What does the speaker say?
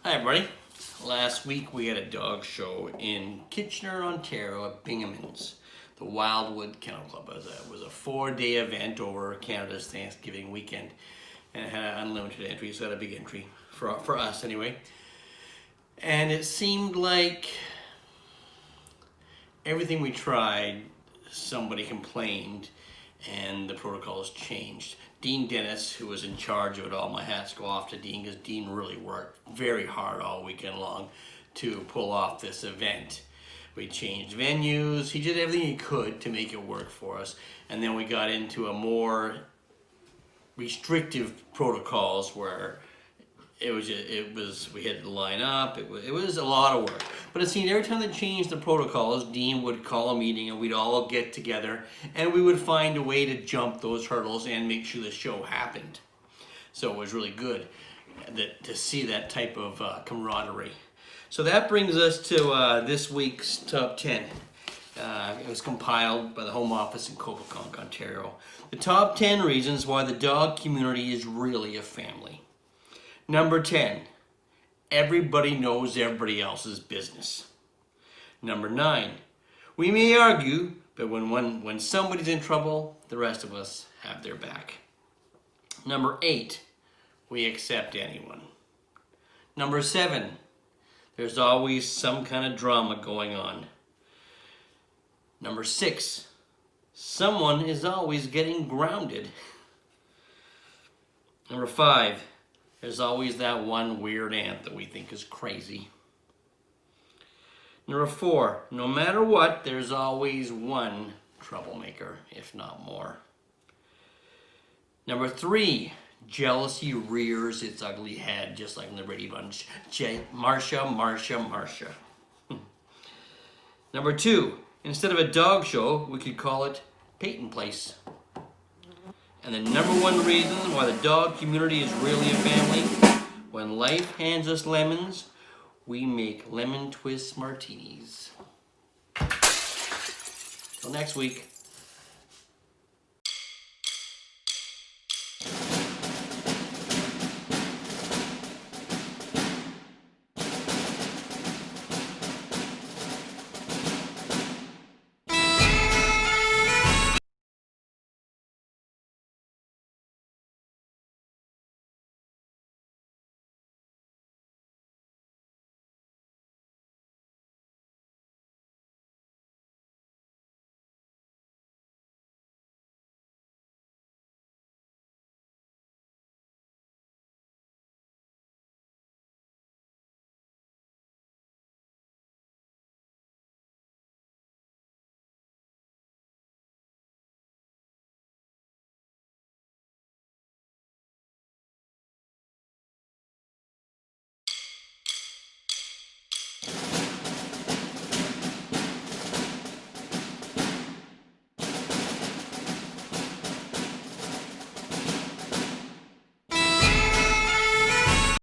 Hi everybody. Last week we had a dog show in Kitchener, Ontario at Bingham's, the Wildwood Kennel Club. It was a 4-day event over Canada's Thanksgiving weekend, and it had unlimited entry, so it had a big entry for us anyway. And it seemed like everything we tried, somebody complained and the protocols changed. Dean Dennis, who was in charge of it all, my hats go off to Dean, because Dean really worked very hard all weekend long to pull off this event. We changed venues, he did everything he could to make it work for us, and then we got into a more restrictive protocols where we had to line up. It was a lot of work. But it seemed every time they changed the protocols, Dean would call a meeting and we'd all get together and we would find a way to jump those hurdles and make sure the show happened. So it was really good to see that type of camaraderie. So that brings us to this week's top 10. It was compiled by the Home Office in Copaconk, Ontario. The top 10 reasons why the dog community is really a family. Number 10, everybody knows everybody else's business. Number 9, we may argue, but when somebody's in trouble, the rest of us have their back. Number 8, we accept anyone. Number 7, there's always some kind of drama going on. Number 6, someone is always getting grounded. Number 5, there's always that one weird aunt that we think is crazy. Number 4, no matter what, there's always one troublemaker, if not more. Number 3, jealousy rears its ugly head, just like in the Brady Bunch. Marcia. Number 2, instead of a dog show, we could call it Peyton Place. And the number 1 reason why the dog community is really a family, when life hands us lemons, we make lemon twist martinis. Till next week.